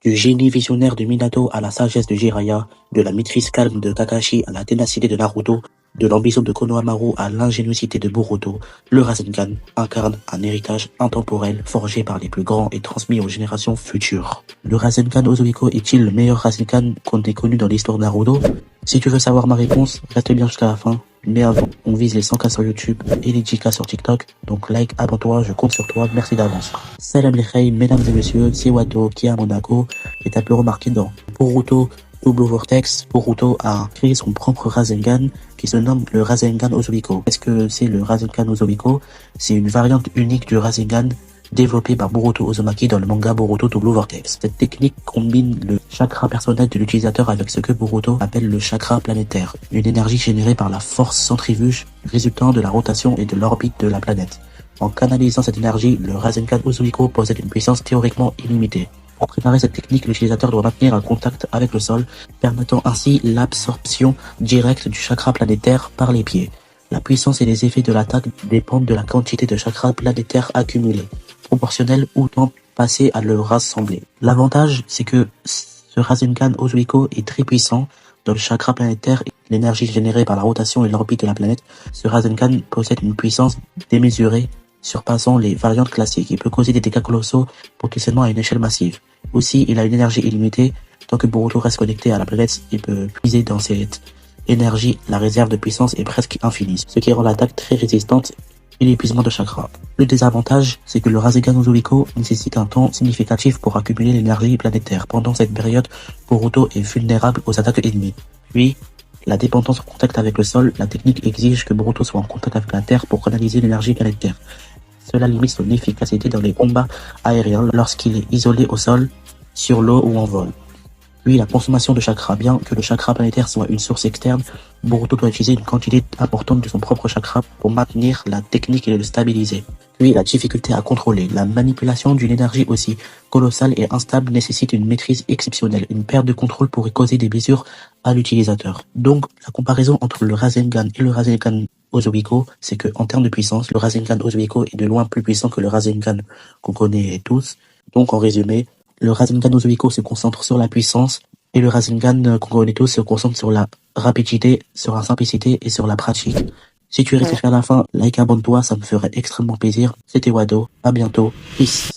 Du génie visionnaire de Minato à la sagesse de Jiraiya, de la maîtrise calme de Kakashi à la ténacité de Naruto, de l'ambition de Konohamaru à l'ingéniosité de Boruto, le Rasengan incarne un héritage intemporel forgé par les plus grands et transmis aux générations futures. Le Rasengan Ozuiko est-il le meilleur Rasengan qu'on ait connu dans l'histoire de Naruto? Si tu veux savoir ma réponse, reste bien jusqu'à la fin. Mais avant, on vise les 100K sur YouTube et les 10K sur TikTok. Donc like, abonne-toi, je compte sur toi, merci d'avance. Salam les Khay, mesdames et messieurs, c'est Wado qui est à Monaco est un peu remarqué dans Boruto Double Vortex. Boruto a créé son propre Rasengan qui se nomme le Rasengan Ozuiko. Qu'est-ce que c'est le Rasengan Ozuiko? C'est une variante unique du Rasengan développé par Boruto Uzumaki dans le manga Boruto Double Vortex. Cette technique combine le chakra personnel de l'utilisateur avec ce que Boruto appelle le chakra planétaire, une énergie générée par la force centrifuge résultant de la rotation et de l'orbite de la planète. En canalisant cette énergie, le Rasengan Ozuiko possède une puissance théoriquement illimitée. Pour préparer cette technique, l'utilisateur doit maintenir un contact avec le sol, permettant ainsi l'absorption directe du chakra planétaire par les pieds. La puissance et les effets de l'attaque dépendent de la quantité de chakra planétaire accumulé, proportionnel ou temps passé à le rassembler. L'avantage, c'est que ce Rasengan Ozuiko est très puissant dans le chakra planétaire et l'énergie générée par la rotation et l'orbite de la planète. Ce Rasengan possède une puissance démesurée surpassant les variantes classiques. Il peut causer des dégâts colossaux potentiellement à une échelle massive. Aussi, il a une énergie illimitée. Tant que Boruto reste connecté à la planète, il peut puiser dans cette énergie. La réserve de puissance est presque infinie, ce qui rend l'attaque très résistante et l'épuisement de chakra. Le désavantage, c'est que le Rasengan Ozuiko nécessite un temps significatif pour accumuler l'énergie planétaire. Pendant cette période, Boruto est vulnérable aux attaques ennemies. Puis, la dépendance au contact avec le sol, la technique exige que Boruto soit en contact avec la Terre pour canaliser l'énergie planétaire. Cela limite son efficacité dans les combats aériens lorsqu'il est isolé au sol, sur l'eau ou en vol. Puis la consommation de chakra. Bien que le chakra planétaire soit une source externe, Boruto doit utiliser une quantité importante de son propre chakra pour maintenir la technique et le stabiliser. Puis la difficulté à contrôler. La manipulation d'une énergie aussi colossale et instable nécessite une maîtrise exceptionnelle. Une perte de contrôle pourrait causer des blessures à l'utilisateur. Donc la comparaison entre le Rasengan et le Rasengan Ozuiko, c'est que en termes de puissance, le Rasengan Ozuiko est de loin plus puissant que le Rasengan qu'on connaît tous. Donc en résumé, le Rasengan Ozuiko se concentre sur la puissance et le Rasengan qu'on connaît tous se concentre sur la rapidité, sur la simplicité et sur la pratique. Si tu es resté jusqu'à la fin, like, abonne-toi, ça me ferait extrêmement plaisir. C'était Wado, à bientôt, peace.